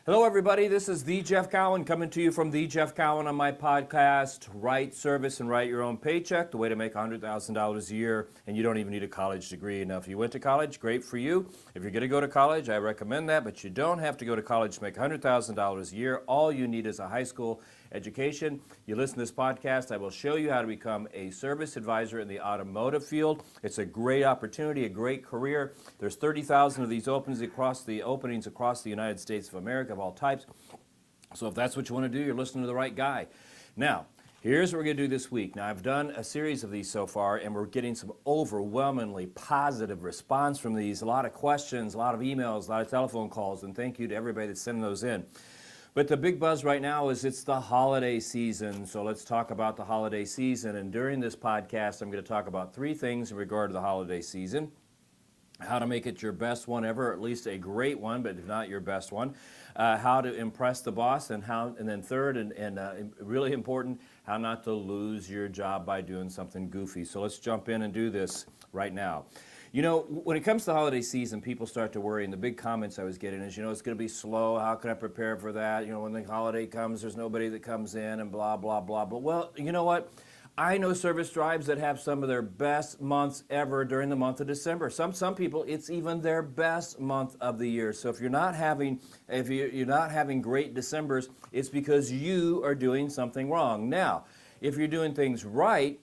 Hello, everybody. This is the Jeff Cowan coming to you from the Jeff Cowan on my podcast, Write Service and Write Your Own Paycheck, the way to make $100,000 a year, and you don't even need a college degree. Now, if you went to college, great for you. If you're going to go to college, I recommend that, but you don't have to go to college to make $100,000 a year. All you need is a high school education. You listen to this podcast, I will show you how to become a service advisor in the automotive field. It's a great opportunity, a great career. There's 30,000 of these openings across the United States of America of all types. So if that's what you want to do, you're listening to the right guy. Now, here's what we're going to do this week. Now, I've done a series of these so far, and we're getting some overwhelmingly positive response from these. A lot of questions, a lot of emails, a lot of telephone calls, and thank you to everybody that's sending those in. But the big buzz right now is it's the holiday season, so let's talk about the holiday season. And during this podcast, I'm going to talk about three things in regard to the holiday season. How to make it your best one ever, or at least a great one, but if not your best one. How to impress the boss, and then third, and really important, how not to lose your job by doing something goofy. So let's jump in and do this right now. You know, when it comes to the holiday season, people start to worry, and the big comments I was getting is, it's going to be slow. How can I prepare for that? When the holiday comes, there's nobody that comes in, and blah, blah, blah. But, well, you know what? I know service drives that have some of their best months ever during the month of December. Some people, it's even their best month of the year. So if you're not having great Decembers, it's because you are doing something wrong. Now, if you're doing things right,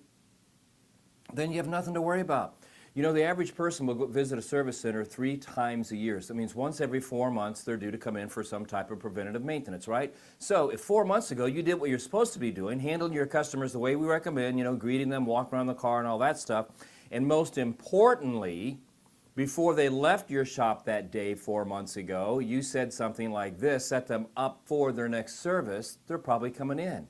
then you have nothing to worry about. The average person will go visit a service center 3 times a year. So that means once every 4 months they're due to come in for some type of preventative maintenance, right? So if 4 months ago you did what you're supposed to be doing, handling your customers the way we recommend, greeting them, walking around the car and all that stuff, and most importantly, before they left your shop that day 4 months ago, you said something like this, set them up for their next service, they're probably coming in.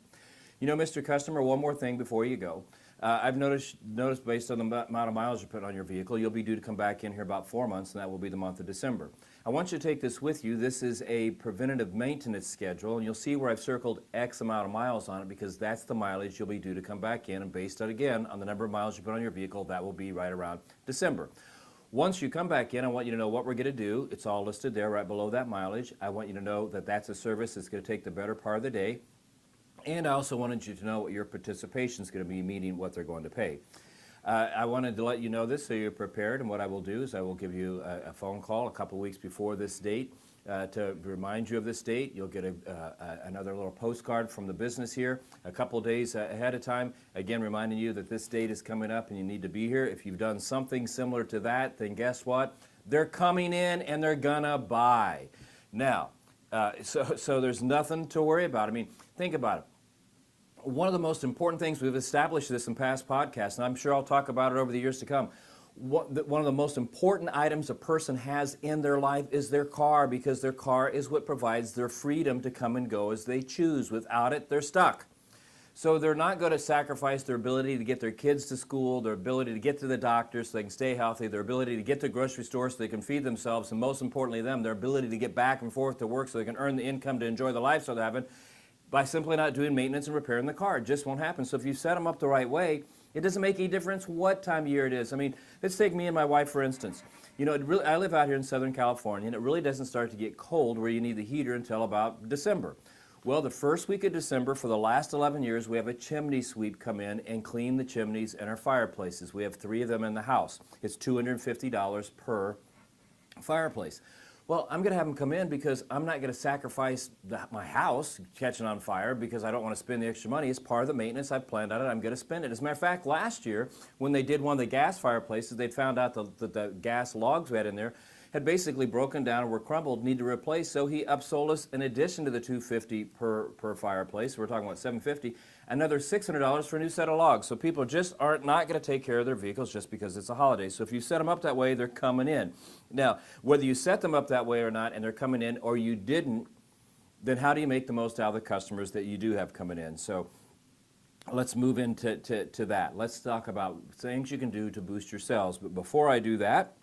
Mr. Customer, one more thing before you go. I've noticed based on the amount of miles you put on your vehicle, you'll be due to come back in here about 4 months, and that will be the month of December. I want you to take this with you. This is a preventative maintenance schedule, and you'll see where I've circled X amount of miles on it because that's the mileage you'll be due to come back in, and based on, again, on the number of miles you put on your vehicle, that will be right around December. Once you come back in, I want you to know what we're going to do. It's all listed there right below that mileage. I want you to know that that's a service that's going to take the better part of the day. And I also wanted you to know what your participation is going to be, meaning what they're going to pay. I wanted to let you know this so you're prepared, and what I will do is I will give you a phone call a couple weeks before this date to remind you of this date. You'll get another little postcard from the business here a couple days ahead of time, again reminding you that this date is coming up and you need to be here. If you've done something similar to that, then guess what? They're coming in and they're gonna buy. Now, so there's nothing to worry about. I mean, think about it. One of the most important things, we've established this in past podcasts, and I'm sure I'll talk about it over the years to come. One of the most important items a person has in their life is their car, because their car is what provides their freedom to come and go as they choose. Without it, they're stuck. So they're not going to sacrifice their ability to get their kids to school, their ability to get to the doctor so they can stay healthy, their ability to get to the grocery store so they can feed themselves, and most importantly their ability to get back and forth to work so they can earn the income to enjoy the lifestyle they're having, by simply not doing maintenance and repairing the car. It just won't happen. So if you set them up the right way, it doesn't make any difference what time of year it is. I mean, let's take me and my wife, for instance. I live out here in Southern California, and it really doesn't start to get cold where you need the heater until about December. Well, the first week of December for the last 11 years, we have a chimney sweep come in and clean the chimneys and our fireplaces. We have 3 of them in the house. It's $250 per fireplace. Well, I'm going to have them come in because I'm not going to sacrifice my house catching on fire because I don't want to spend the extra money. It's part of the maintenance. I've planned on it. I'm going to spend it. As a matter of fact, last year, when they did one of the gas fireplaces, they'd found out that the gas logs we had in there had basically broken down and were crumbled, need to replace. So he upsold us, in addition to the $250 per fireplace, we're talking about $750, another $600 for a new set of logs. So people just are not going to take care of their vehicles just because it's a holiday. So if you set them up that way, they're coming in. Now, whether you set them up that way or not, and they're coming in, or you didn't, then how do you make the most out of the customers that you do have coming in? So let's move into that. Let's talk about things you can do to boost your sales. But before I do that,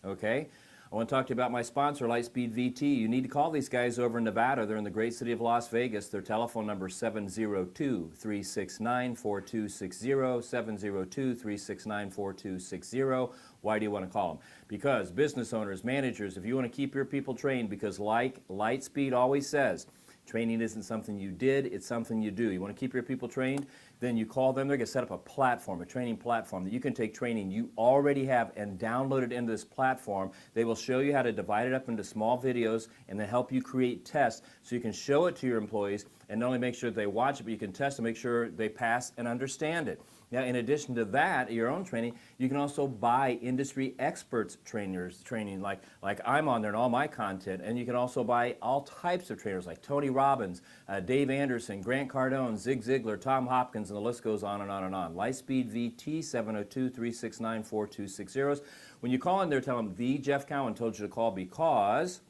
okay, I I want to talk to you about my sponsor, Lightspeed VT. You need to call these guys over in Nevada. They're in the great city of Las Vegas. Their telephone number is 702-369-4260, 702-369-4260. Why do you want to call them? Because business owners, managers, if you want to keep your people trained, because like Lightspeed always says, training isn't something you did, it's something you do. You want to keep your people trained? Then you call them. They're going to set up a platform, a training platform that you can take training you already have and download it into this platform. They will show you how to divide it up into small videos and then help you create tests so you can show it to your employees and not only make sure they watch it, but you can test to make sure they pass and understand it. Now, in addition to that, your own training, you can also buy industry experts training like I'm on there and all my content, and you can also buy all types of trainers like Tony Robbins, Dave Anderson, Grant Cardone, Zig Ziglar, Tom Hopkins, and the list goes on and on and on. Lightspeed VT, 702-369-4260. When you call in there, tell them the Jeff Cowan told you to call, because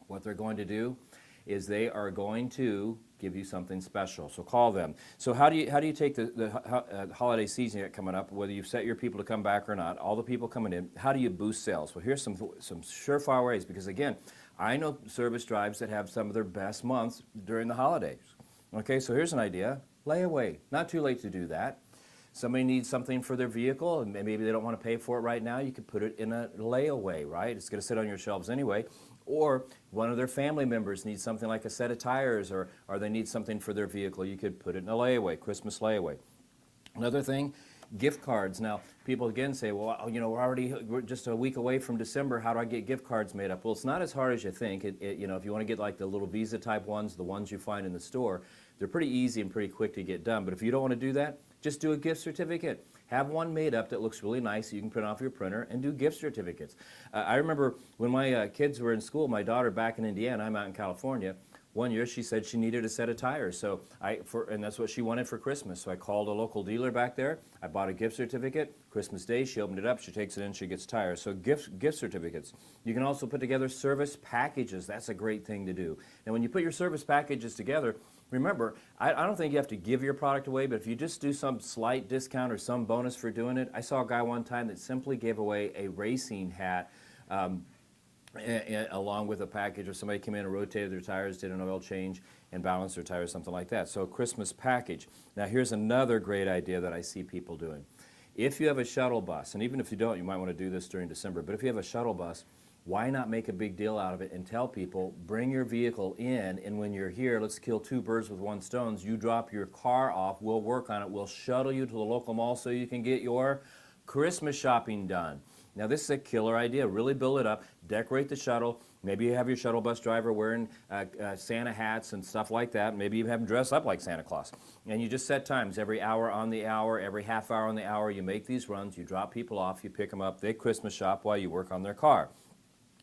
what they're going to do is they are going to give you something special. So call them. So how do you take the holiday season you got coming up, whether you've set your people to come back or not, all the people coming in, how do you boost sales? Well, here's some surefire ways, because again, I know service drives that have some of their best months during the holidays. Okay, so here's an idea. Layaway. Not too late to do that. Somebody needs something for their vehicle and maybe they don't want to pay for it right now. You could put it in a layaway, right? It's going to sit on your shelves anyway. Or one of their family members needs something like a set of tires, or they need something for their vehicle. You could put it in a layaway, Christmas layaway. Another thing, gift cards. Now, people again say, well, you know, we're just a week away from December. How do I get gift cards made up? Well, it's not as hard as you think. You know, if you want to get like the little Visa type ones, the ones you find in the store, they're pretty easy and pretty quick to get done. But if you don't want to do that, just do a gift certificate. Have one made up that looks really nice so you can print off your printer and do gift certificates. I remember when my kids were in school, my daughter back in Indiana, I'm out in California, one year she said she needed a set of tires, and that's what she wanted for Christmas. So I called a local dealer back there. I bought a gift certificate. Christmas Day, she opened it up, she takes it in, she gets tires. So gift certificates. You can also put together service packages. That's a great thing to do. And when you put your service packages together, remember, I don't think you have to give your product away, but if you just do some slight discount or some bonus for doing it. I saw a guy one time that simply gave away a racing hat along with a package, or somebody came in and rotated their tires, did an oil change, and balanced their tires, something like that. So a Christmas package. Now here's another great idea that I see people doing. If you have a shuttle bus, and even if you don't, you might want to do this during December, but if you have a shuttle bus, why not make a big deal out of it and tell people, bring your vehicle in, and when you're here, let's kill two birds with one stone. You drop your car off, we'll work on it, we'll shuttle you to the local mall so you can get your Christmas shopping done. Now this is a killer idea. Really build it up, decorate the shuttle. Maybe you have your shuttle bus driver wearing Santa hats and stuff like that. Maybe you have them dress up like Santa Claus. And you just set times, every hour on the hour, every half hour on the hour. You make these runs, you drop people off, you pick them up, they Christmas shop while you work on their car.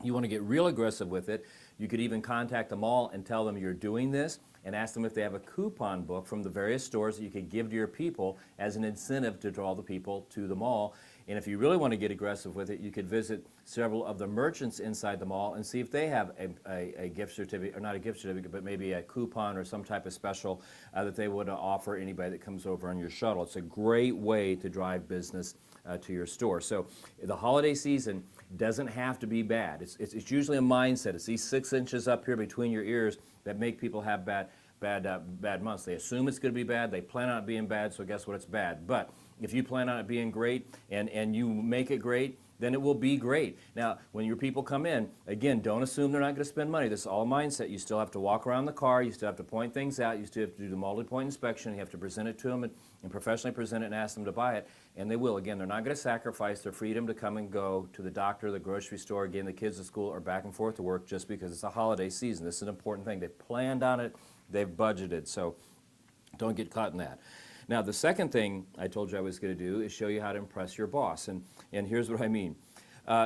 You want to get real aggressive with it. You could even contact the mall and tell them you're doing this and ask them if they have a coupon book from the various stores that you could give to your people as an incentive to draw the people to the mall. And if you really want to get aggressive with it, you could visit several of the merchants inside the mall and see if they have a gift certificate, or not a gift certificate, but maybe a coupon or some type of special that they would offer anybody that comes over on your shuttle. It's a great way to drive business to your store. So the holiday season doesn't have to be bad. It's usually a mindset. It's these 6 inches up here between your ears that make people have bad months. They assume it's going to be bad. They plan on it being bad, so guess what? It's bad. But if you plan on it being great and you make it great, then it will be great. Now, when your people come in, again, don't assume they're not going to spend money. This is all mindset. You still have to walk around the car. You still have to point things out. You still have to do the multi-point inspection. You have to present it to them and professionally present it and ask them to buy it. And they will. Again, they're not going to sacrifice their freedom to come and go to the doctor, the grocery store, again, the kids at school, or back and forth to work just because it's a holiday season. This is an important thing. They've planned on it. They've budgeted. So don't get caught in that. Now, the second thing I told you I was going to do is show you how to impress your boss. And here's what I mean.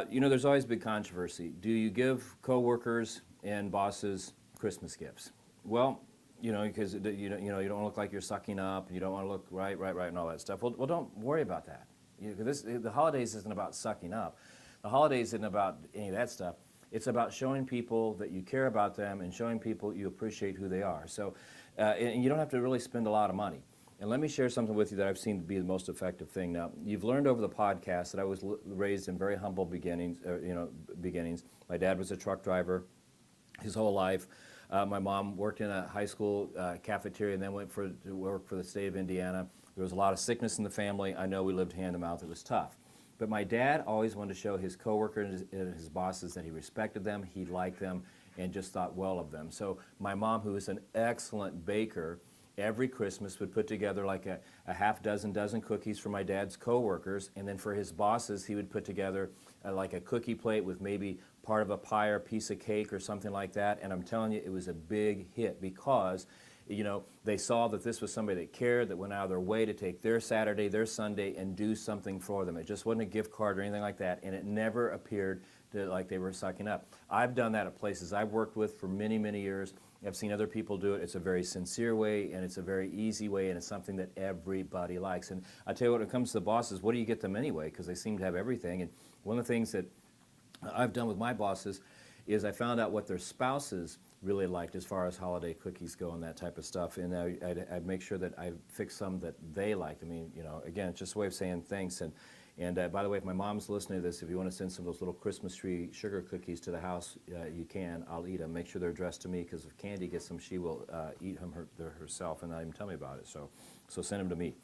You know, there's always big controversy. Do you give coworkers and bosses Christmas gifts? Well, you know, because you don't look like you're sucking up, and you don't want to look right, and all that stuff. Well, don't worry about that. The holidays isn't about sucking up. The holidays isn't about any of that stuff. It's about showing people that you care about them and showing people you appreciate who they are. So, and you don't have to really spend a lot of money. And let me share something with you that I've seen to be the most effective thing. Now, you've learned over the podcast that I was raised in very humble beginnings. My dad was a truck driver his whole life. My mom worked in a high school cafeteria and then went to work for the state of Indiana. There was a lot of sickness in the family. I know we lived hand to mouth. It was tough. But my dad always wanted to show his coworkers and his bosses that he respected them, he liked them, and just thought well of them. So my mom, who is an excellent baker, every Christmas would put together like a half dozen cookies for my dad's coworkers, and then for his bosses, he would put together like a cookie plate with maybe part of a pie or a piece of cake or something like that. And I'm telling you, it was a big hit because they saw that this was somebody that cared, that went out of their way to take their Saturday, their Sunday, and do something for them. It just wasn't a gift card or anything like that, and it never appeared like they were sucking up. I've done that at places I've worked with for many, many years. I've seen other people do it. It's a very sincere way, and it's a very easy way, and it's something that everybody likes. And I tell you what, when it comes to the bosses, what do you get them anyway? Because they seem to have everything. And one of the things that I've done with my bosses is I found out what their spouses really liked as far as holiday cookies go and that type of stuff. And I'd make sure that I fix some that they liked. I mean, again, it's just a way of saying thanks. And by the way, if my mom's listening to this, if you want to send some of those little Christmas tree sugar cookies to the house, you can. I'll eat them. Make sure they're addressed to me, because if Candy gets them, she will eat them herself and not even tell me about it. So send them to me.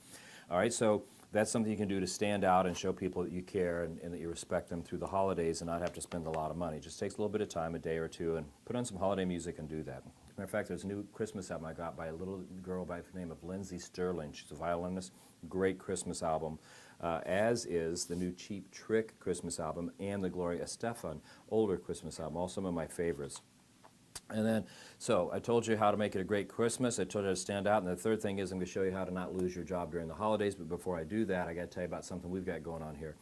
All right, so that's something you can do to stand out and show people that you care and that you respect them through the holidays and not have to spend a lot of money. It just takes a little bit of time, a day or two, and put on some holiday music and do that. As a matter of fact, there's a new Christmas album I got by a little girl by the name of Lindsay Sterling. She's a violinist. Great Christmas album, as is the new Cheap Trick Christmas album and the Gloria Estefan older Christmas album, all some of my favorites. And then, so I told you how to make it a great Christmas. I told you how to stand out. And the third thing is I'm going to show you how to not lose your job during the holidays. But before I do that, I got to tell you about something we've got going on here.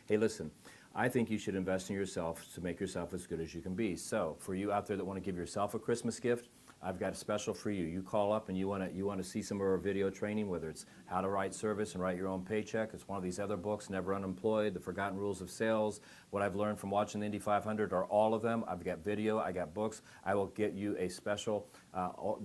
Hey, listen, I think you should invest in yourself to make yourself as good as you can be. So for you out there that want to give yourself a Christmas gift, I've got a special for you. You call up and you want to see some of our video training, whether it's how to write service and write your own paycheck. It's one of these other books, Never Unemployed, The Forgotten Rules of Sales, what I've learned from watching the Indy 500, or all of them. I've got video, I got books. I will get you a special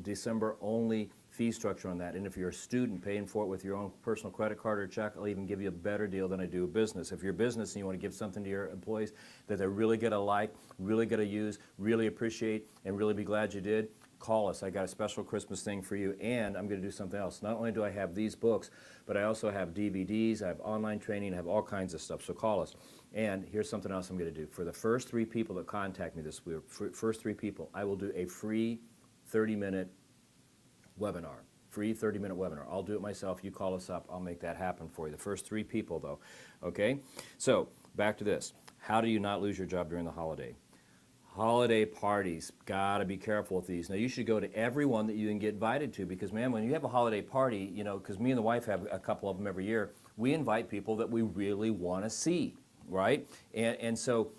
December-only fee structure on that. And if you're a student paying for it with your own personal credit card or check, I'll even give you a better deal than I do a business. If you're a business and you want to give something to your employees that they're really going to like, really going to use, really appreciate, and really be glad you did, call us. I got a special Christmas thing for you, and I'm going to do something else. Not only do I have these books, but I also have DVDs, I have online training, I have all kinds of stuff, so call us. And here's something else I'm going to do. For the first 3 people that contact me this week, first 3 people, I will do a free 30-minute webinar. Free 30-minute webinar. I'll do it myself. You call us up. I'll make that happen for you. The first 3 people, though. Okay? So, back to this. How do you not lose your job during the holiday? Holiday parties, gotta be careful with these. Now you should go to every one that you can get invited to, because man, when you have a holiday party, because me and the wife have a couple of them every year, we invite people that we really want to see, right? And so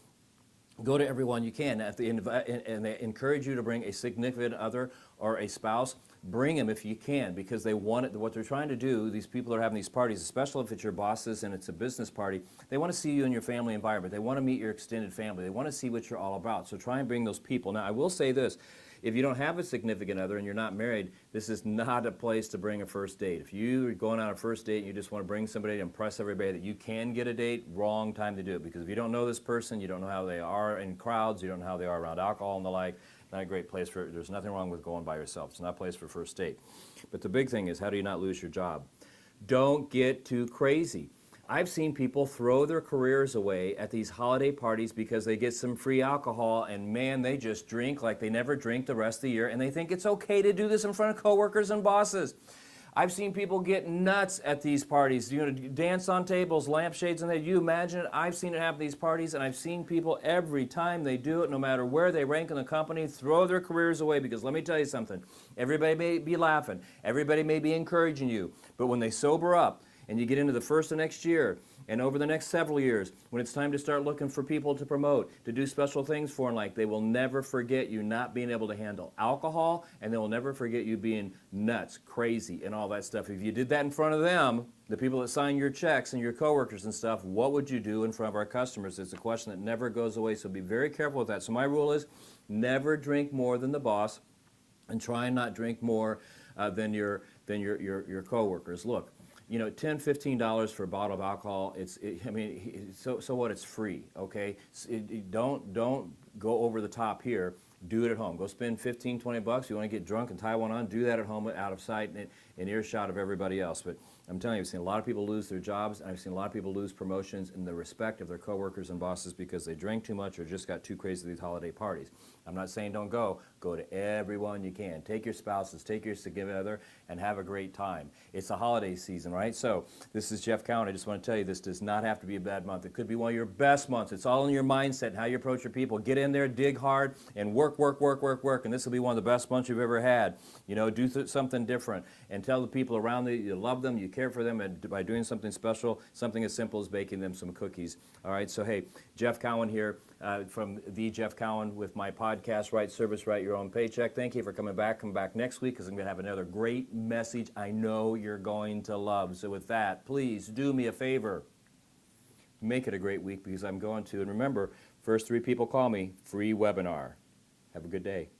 go to everyone you can. And they encourage you to bring a significant other or a spouse. Bring them if you can, because they want it. What they're trying to do, these people that are having these parties, especially if it's your bosses and it's a business party, they want to see you in your family environment. They want to meet your extended family. They want to see what you're all about. So try and bring those people. Now, I will say this. If you don't have a significant other and you're not married, this is not a place to bring a first date. If you're going on a first date and you just want to bring somebody to impress everybody that you can get a date, wrong time to do it. Because if you don't know this person, you don't know how they are in crowds, you don't know how they are around alcohol and the like, not a great place for, there's nothing wrong with going by yourself. It's not a place for first date. But the big thing is, how do you not lose your job? Don't get too crazy. I've seen people throw their careers away at these holiday parties because they get some free alcohol, and man, they just drink like they never drink the rest of the year, and they think it's okay to do this in front of coworkers and bosses. I've seen people get nuts at these parties, dance on tables, lampshades, and you imagine it. I've seen it happen at these parties, and I've seen people every time they do it, no matter where they rank in the company, throw their careers away. Because let me tell you something, everybody may be laughing, everybody may be encouraging you, but when they sober up and you get into the first of next year, and over the next several years, when it's time to start looking for people to promote, to do special things for them, like, they will never forget you not being able to handle alcohol, and they will never forget you being nuts, crazy, and all that stuff. If you did that in front of them, the people that sign your checks and your coworkers and stuff, what would you do in front of our customers? It's a question that never goes away, so be very careful with that. So my rule is, never drink more than the boss, and try and not drink more than your than your coworkers. Look, you know, $10, $15 for a bottle of alcohol, so what, it's free, okay? Don't go over the top here. Do it at home. Go spend 15, 20 bucks. You want to get drunk and tie one on, do that at home, out of sight and earshot of everybody else. But I'm telling you, I've seen a lot of people lose their jobs, and I've seen a lot of people lose promotions in the respect of their coworkers and bosses because they drank too much or just got too crazy at these holiday parties. I'm not saying don't go. Go to everyone you can. Take your spouses, take your significant other, and have a great time. It's the holiday season, right? So this is Jeff Cowan. I just want to tell you, this does not have to be a bad month. It could be one of your best months. It's all in your mindset and how you approach your people. Get in there, dig hard, and work, and this will be one of the best months you've ever had. You know, do something different, and tell the people around you love them, you care for them, and by doing something special, something as simple as baking them some cookies. All right, so hey, Jeff Cowan here from The Jeff Cowan with my podcast, Right Service, Write Your Own Paycheck. Thank you for coming back. Come back next week because I'm going to have another great message I know you're going to love. So with that, please do me a favor. Make it a great week because I'm going to. And remember, first 3 people call me, free webinar. Have a good day.